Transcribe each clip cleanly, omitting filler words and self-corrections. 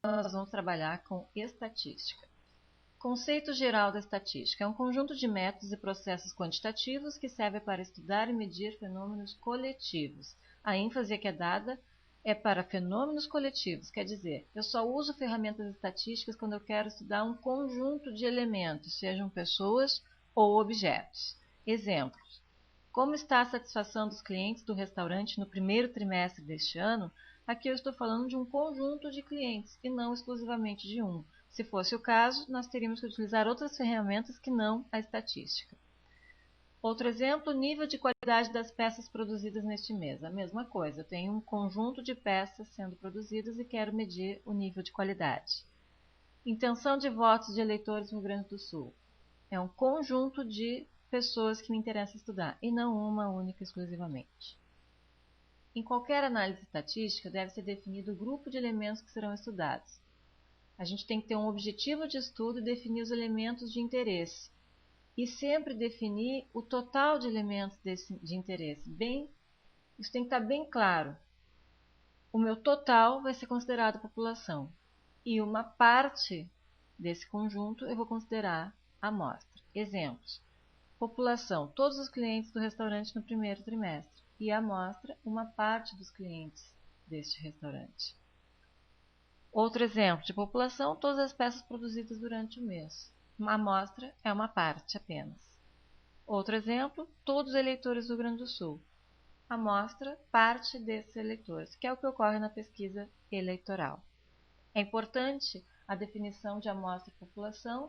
nós vamos trabalhar com estatística. Conceito geral da estatística é um conjunto de métodos e processos quantitativos que serve para estudar e medir fenômenos coletivos. A ênfase que é dada é para fenômenos coletivos, quer dizer, eu só uso ferramentas estatísticas quando eu quero estudar um conjunto de elementos, sejam pessoas ou objetos. Exemplos: como está a satisfação dos clientes do restaurante no primeiro trimestre deste ano? Aqui eu estou falando de um conjunto de clientes e não exclusivamente de um. Se fosse o caso, nós teríamos que utilizar outras ferramentas que não a estatística. Outro exemplo, o nível de qualidade das peças produzidas neste mês. A mesma coisa, eu tenho um conjunto de peças sendo produzidas e quero medir o nível de qualidade. Intenção de votos de eleitores no Rio Grande do Sul. É um conjunto de pessoas que me interessa estudar e não uma única exclusivamente. Em qualquer análise estatística, deve ser definido o grupo de elementos que serão estudados. A gente tem que ter um objetivo de estudo e definir os elementos de interesse. E sempre definir o total de elementos de interesse. Isso tem que estar bem claro. O meu total vai ser considerado população. E uma parte desse conjunto eu vou considerar amostra. Exemplos: população, todos os clientes do restaurante no primeiro trimestre. E a amostra, uma parte dos clientes deste restaurante. Outro exemplo de população, todas as peças produzidas durante o mês. Uma amostra é uma parte apenas. Outro exemplo, todos os eleitores do Rio Grande do Sul. Amostra, parte desses eleitores, que é o que ocorre na pesquisa eleitoral. É importante a definição de amostra e população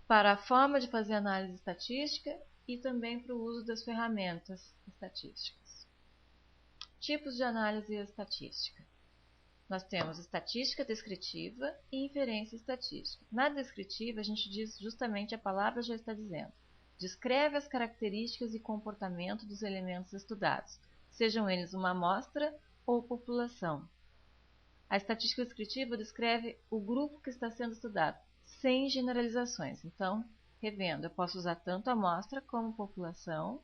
para a forma de fazer análise estatística e também para o uso das ferramentas estatísticas. Tipos de análise estatística. Nós temos estatística descritiva e inferência estatística. Na descritiva, a gente diz justamente, a palavra já está dizendo, descreve as características e comportamento dos elementos estudados, sejam eles uma amostra ou população. A estatística descritiva descreve o grupo que está sendo estudado, sem generalizações. Então, revendo, eu posso usar tanto amostra como população,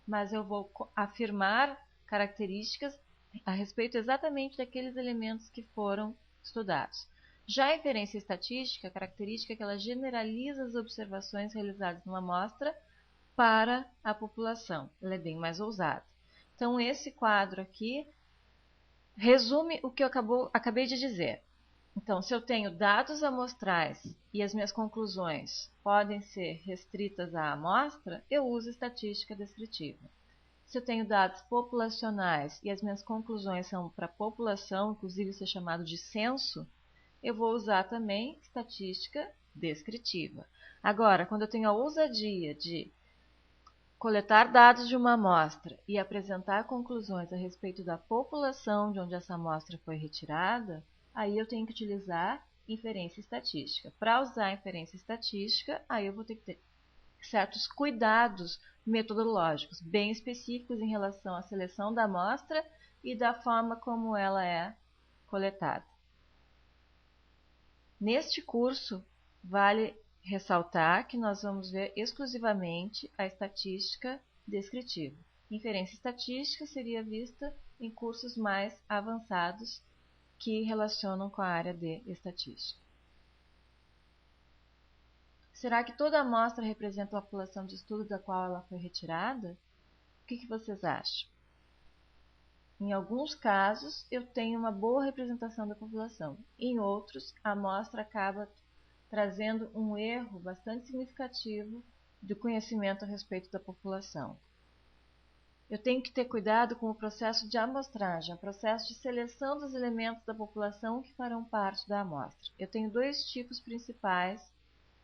mas eu vou afirmar características a respeito exatamente daqueles elementos que foram estudados. Já a inferência estatística, a característica é que ela generaliza as observações realizadas numa amostra para a população. Ela é bem mais ousada. Então, esse quadro aqui resume o que eu acabei de dizer. Então, se eu tenho dados amostrais e as minhas conclusões podem ser restritas à amostra, eu uso estatística descritiva. Se eu tenho dados populacionais e as minhas conclusões são para a população, inclusive isso é chamado de censo, eu vou usar também estatística descritiva. Agora, quando eu tenho a ousadia de coletar dados de uma amostra e apresentar conclusões a respeito da população de onde essa amostra foi retirada, aí eu tenho que utilizar inferência estatística. Para usar inferência estatística, aí eu vou ter que ter certos cuidados metodológicos bem específicos em relação à seleção da amostra e da forma como ela é coletada. Neste curso, vale ressaltar que nós vamos ver exclusivamente a estatística descritiva. Inferência estatística seria vista em cursos mais avançados que relacionam com a área de estatística. Será que toda amostra representa a população de estudo da qual ela foi retirada? O que vocês acham? Em alguns casos, eu tenho uma boa representação da população. Em outros, a amostra acaba trazendo um erro bastante significativo do conhecimento a respeito da população. Eu tenho que ter cuidado com o processo de amostragem, o processo de seleção dos elementos da população que farão parte da amostra. Eu tenho dois tipos principais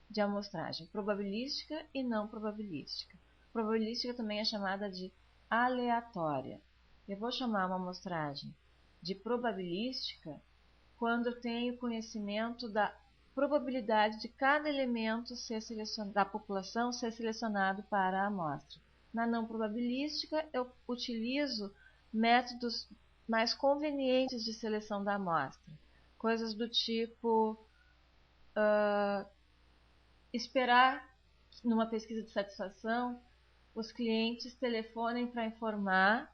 de amostragem, probabilística e não probabilística. Probabilística também é chamada de aleatória. Eu vou chamar uma amostragem de probabilística quando eu tenho conhecimento da probabilidade de cada elemento da população ser selecionado para a amostra. Na não probabilística, eu utilizo métodos mais convenientes de seleção da amostra. Coisas do tipo esperar, numa pesquisa de satisfação, os clientes telefonem para informar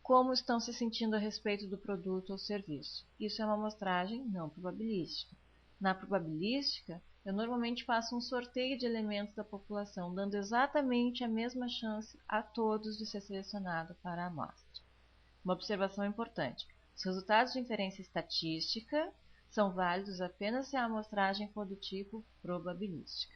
como estão se sentindo a respeito do produto ou serviço. Isso é uma amostragem não probabilística. Na probabilística, eu normalmente faço um sorteio de elementos da população, dando exatamente a mesma chance a todos de ser selecionado para a amostra. Uma observação importante: os resultados de inferência estatística são válidos apenas se a amostragem for do tipo probabilística.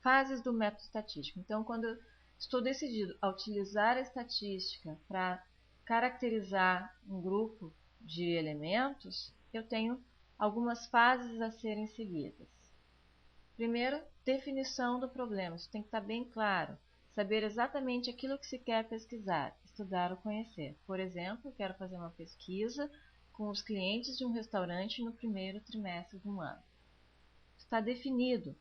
Fases do método estatístico. Então, quando eu estou decidido a utilizar a estatística para caracterizar um grupo de elementos, eu tenho algumas fases a serem seguidas. Primeiro, definição do problema. Isso tem que estar bem claro. Saber exatamente aquilo que se quer pesquisar, estudar ou conhecer. Por exemplo, eu quero fazer uma pesquisa com os clientes de um restaurante no primeiro trimestre do ano. Está definido.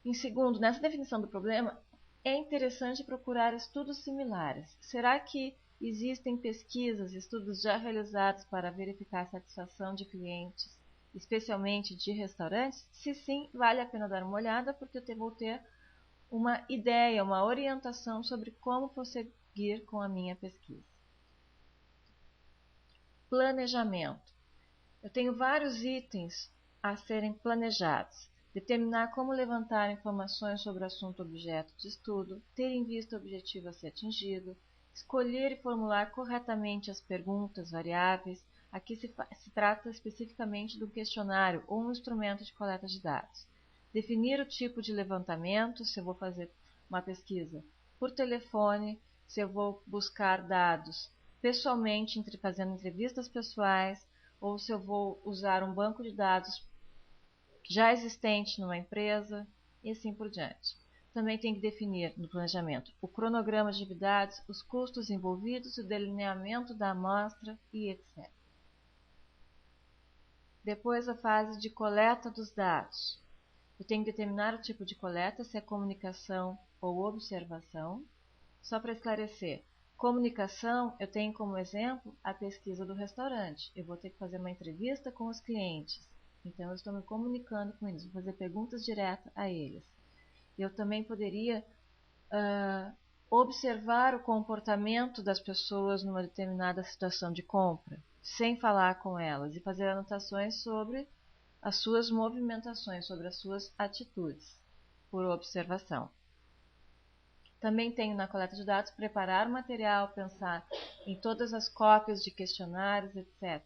Em segundo, nessa definição do problema, é interessante procurar estudos similares. Será que existem pesquisas, estudos já realizados para verificar a satisfação de clientes, especialmente de restaurantes? Se sim, vale a pena dar uma olhada, porque eu vou ter uma ideia, uma orientação sobre como prosseguir com a minha pesquisa. Planejamento. Eu tenho vários itens a serem planejados. Determinar como levantar informações sobre o assunto objeto de estudo, ter em vista o objetivo a ser atingido, escolher e formular corretamente as perguntas variáveis. Aqui se trata especificamente do questionário ou um instrumento de coleta de dados. Definir o tipo de levantamento, se eu vou fazer uma pesquisa por telefone, se eu vou buscar dados pessoalmente, fazendo entrevistas pessoais, ou se eu vou usar um banco de dados já existente numa empresa, e assim por diante. Também tem que definir no planejamento o cronograma de atividades, os custos envolvidos, o delineamento da amostra e etc. Depois a fase de coleta dos dados. Eu tenho que determinar o tipo de coleta, se é comunicação ou observação. Só para esclarecer, comunicação, eu tenho como exemplo a pesquisa do restaurante. Eu vou ter que fazer uma entrevista com os clientes. Então, eu estou me comunicando com eles, vou fazer perguntas diretas a eles. Eu também poderia observar o comportamento das pessoas numa determinada situação de compra, sem falar com elas, e fazer anotações sobre as suas movimentações, sobre as suas atitudes, por observação. Também tenho na coleta de dados preparar o material, pensar em todas as cópias de questionários, etc.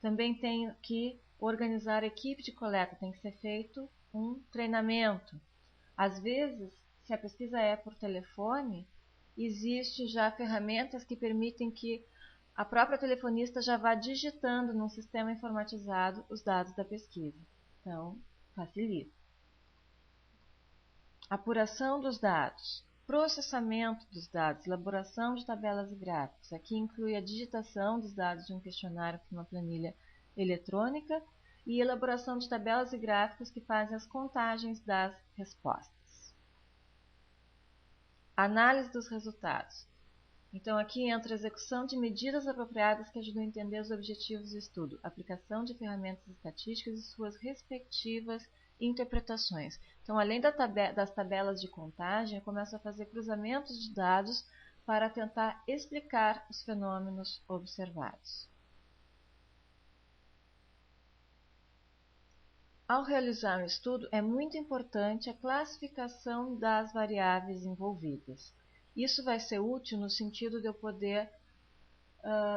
Também tenho que organizar a equipe de coleta, tem que ser feito um treinamento. Às vezes, se a pesquisa é por telefone, existe já ferramentas que permitem que a própria telefonista já vá digitando num sistema informatizado os dados da pesquisa. Então, facilita. Apuração dos dados. Processamento dos dados, elaboração de tabelas e gráficos. Aqui inclui a digitação dos dados de um questionário para uma planilha eletrônica e elaboração de tabelas e gráficos que fazem as contagens das respostas. Análise dos resultados. Então, aqui entra a execução de medidas apropriadas que ajudam a entender os objetivos do estudo, aplicação de ferramentas estatísticas e suas respectivas interpretações. Então, além das tabelas de contagem, eu começo a fazer cruzamentos de dados para tentar explicar os fenômenos observados. Ao realizar um estudo, é muito importante a classificação das variáveis envolvidas. Isso vai ser útil no sentido de eu poder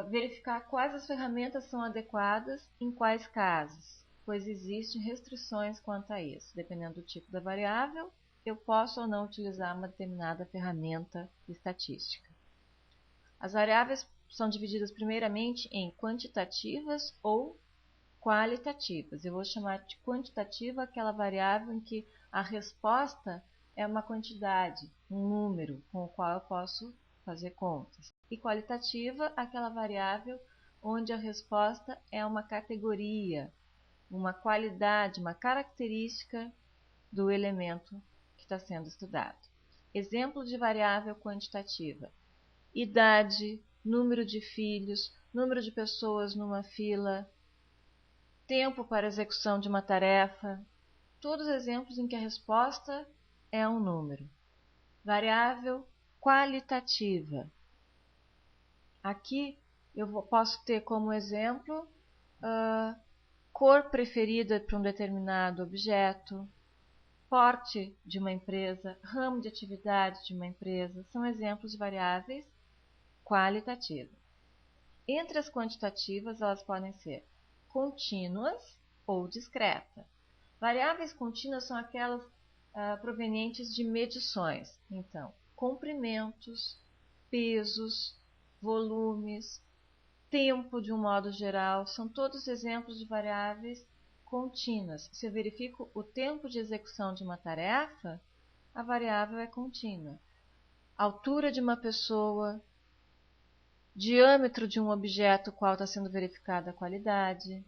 verificar quais as ferramentas são adequadas em quais casos, pois existem restrições quanto a isso. Dependendo do tipo da variável, eu posso ou não utilizar uma determinada ferramenta estatística. As variáveis são divididas primeiramente em quantitativas ou qualitativas. Eu vou chamar de quantitativa aquela variável em que a resposta é uma quantidade, um número com o qual eu posso fazer contas. E qualitativa, aquela variável onde a resposta é uma categoria, uma qualidade, uma característica do elemento que está sendo estudado. Exemplo de variável quantitativa: idade, número de filhos, número de pessoas numa fila, tempo para execução de uma tarefa, todos exemplos em que a resposta é um número. Variável qualitativa: Aqui posso ter como exemplo cor preferida para um determinado objeto, porte de uma empresa, ramo de atividade de uma empresa, são exemplos de variáveis qualitativas. Entre as quantitativas, elas podem ser contínuas ou discretas. Variáveis contínuas são aquelas provenientes de medições. Então, comprimentos, pesos, volumes, tempo de um modo geral, são todos exemplos de variáveis contínuas. Se eu verifico o tempo de execução de uma tarefa, a variável é contínua. Altura de uma pessoa, diâmetro de um objeto qual está sendo verificada a qualidade.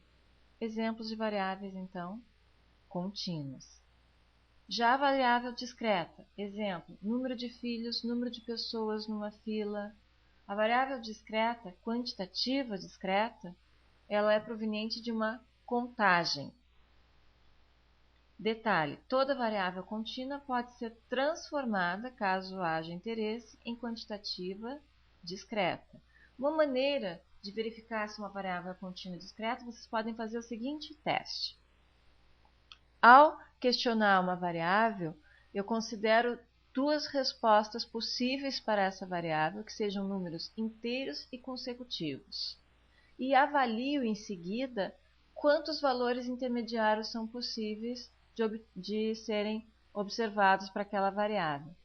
Exemplos de variáveis, então, contínuas. Já a variável discreta, exemplo, número de filhos, número de pessoas numa fila. A variável discreta, quantitativa discreta, ela é proveniente de uma contagem. Detalhe, toda variável contínua pode ser transformada, caso haja interesse, em quantitativa discreta. Uma maneira de verificar se uma variável é contínua discreta, vocês podem fazer o seguinte teste. Ao questionar uma variável, eu considero duas respostas possíveis para essa variável, que sejam números inteiros e consecutivos. E avalio em seguida quantos valores intermediários são possíveis de serem observados para aquela variável.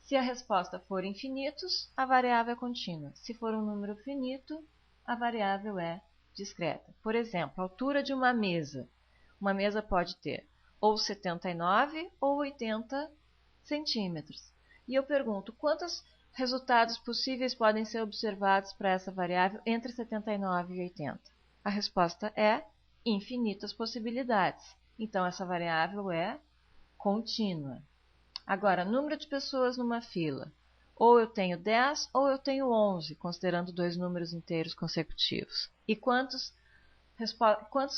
Se a resposta for infinitos, a variável é contínua. Se for um número finito, a variável é discreta. Por exemplo, a altura de uma mesa. Uma mesa pode ter ou 79 ou 80 centímetros. E eu pergunto, quantos resultados possíveis podem ser observados para essa variável entre 79 e 80? A resposta é infinitas possibilidades. Então, essa variável é contínua. Agora, número de pessoas numa fila. Ou eu tenho 10 ou eu tenho 11, considerando dois números inteiros consecutivos. E quantos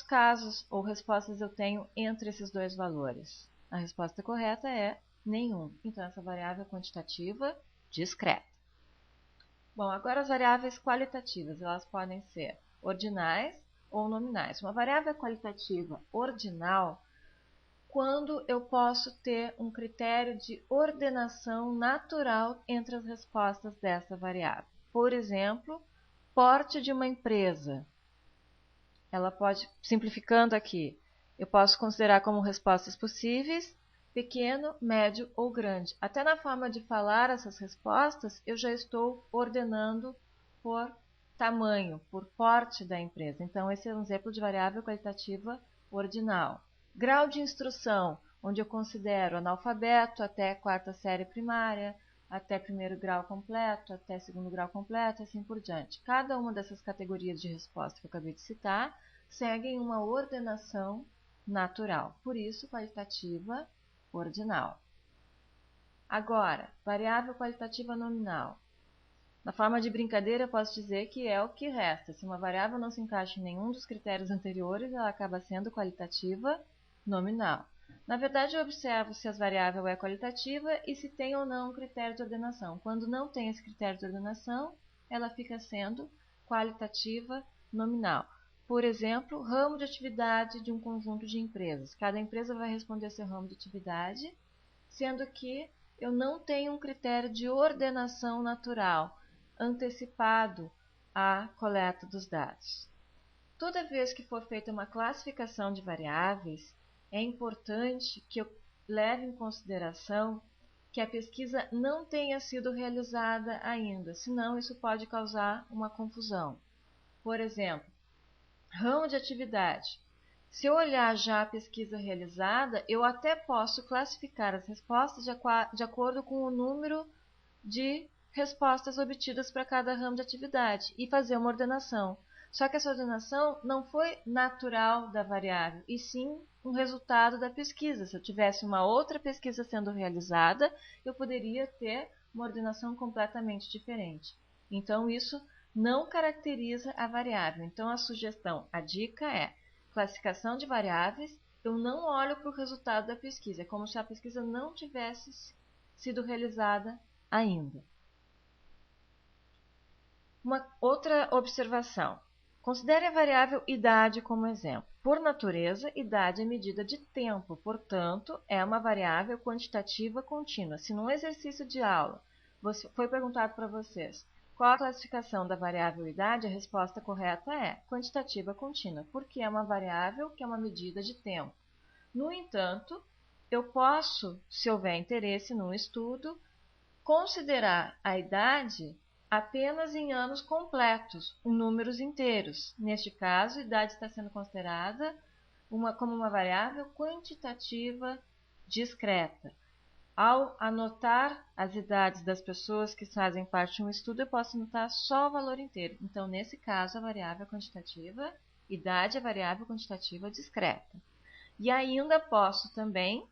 casos ou respostas eu tenho entre esses dois valores? A resposta correta é nenhum. Então, essa variável é quantitativa discreta. Bom, agora as variáveis qualitativas. Elas podem ser ordinais ou nominais. Uma variável qualitativa ordinal quando eu posso ter um critério de ordenação natural entre as respostas dessa variável. Por exemplo, porte de uma empresa. Ela pode, simplificando aqui, eu posso considerar como respostas possíveis pequeno, médio ou grande. Até na forma de falar essas respostas, eu já estou ordenando por tamanho, por porte da empresa. Então, esse é um exemplo de variável qualitativa ordinal. Grau de instrução, onde eu considero analfabeto até quarta série primária, até primeiro grau completo, até segundo grau completo, assim por diante. Cada uma dessas categorias de resposta que eu acabei de citar seguem uma ordenação natural, por isso qualitativa ordinal. Agora, variável qualitativa nominal. Na forma de brincadeira, eu posso dizer que é o que resta. Se uma variável não se encaixa em nenhum dos critérios anteriores, ela acaba sendo qualitativa nominal. Na verdade, eu observo se a variável é qualitativa e se tem ou não um critério de ordenação. Quando não tem esse critério de ordenação, ela fica sendo qualitativa nominal. Por exemplo, ramo de atividade de um conjunto de empresas. Cada empresa vai responder seu ramo de atividade, sendo que eu não tenho um critério de ordenação natural antecipado à coleta dos dados. Toda vez que for feita uma classificação de variáveis, é importante que eu leve em consideração que a pesquisa não tenha sido realizada ainda, senão isso pode causar uma confusão. Por exemplo, ramo de atividade. Se eu olhar já a pesquisa realizada, eu até posso classificar as respostas de acordo com o número de respostas obtidas para cada ramo de atividade e fazer uma ordenação. Só que essa ordenação não foi natural da variável, e sim um resultado da pesquisa. Se eu tivesse uma outra pesquisa sendo realizada, eu poderia ter uma ordenação completamente diferente. Então, isso não caracteriza a variável. Então, a sugestão, a dica é classificação de variáveis, eu não olho para o resultado da pesquisa. É como se a pesquisa não tivesse sido realizada ainda. Uma outra observação. Considere a variável idade como exemplo. Por natureza, idade é medida de tempo, portanto, é uma variável quantitativa contínua. Se num exercício de aula foi perguntado para vocês qual a classificação da variável idade, a resposta correta é quantitativa contínua, porque é uma variável que é uma medida de tempo. No entanto, eu posso, se houver interesse num estudo, considerar a idade apenas em anos completos, em números inteiros. Neste caso, a idade está sendo considerada como uma variável quantitativa discreta. Ao anotar as idades das pessoas que fazem parte de um estudo, eu posso anotar só o valor inteiro. Então, nesse caso, a variável quantitativa, idade é variável quantitativa discreta. E ainda posso também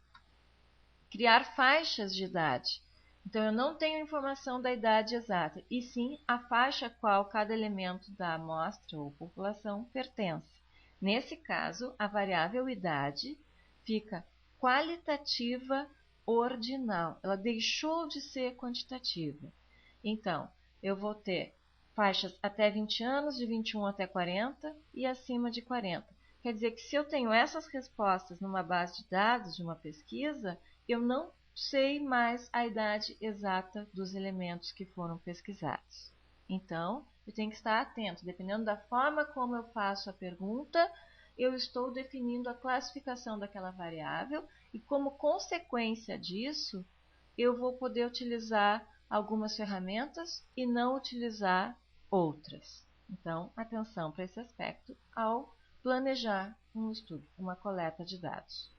criar faixas de idade. Então, eu não tenho informação da idade exata, e sim a faixa a qual cada elemento da amostra ou população pertence. Nesse caso, a variável idade fica qualitativa ordinal. Ela deixou de ser quantitativa. Então, eu vou ter faixas até 20 anos, de 21 até 40 e acima de 40. Quer dizer que se eu tenho essas respostas numa base de dados de uma pesquisa, eu não sei mais a idade exata dos elementos que foram pesquisados. Então, eu tenho que estar atento. Dependendo da forma como eu faço a pergunta, eu estou definindo a classificação daquela variável e, como consequência disso, eu vou poder utilizar algumas ferramentas e não utilizar outras. Então, atenção para esse aspecto ao planejar um estudo, uma coleta de dados.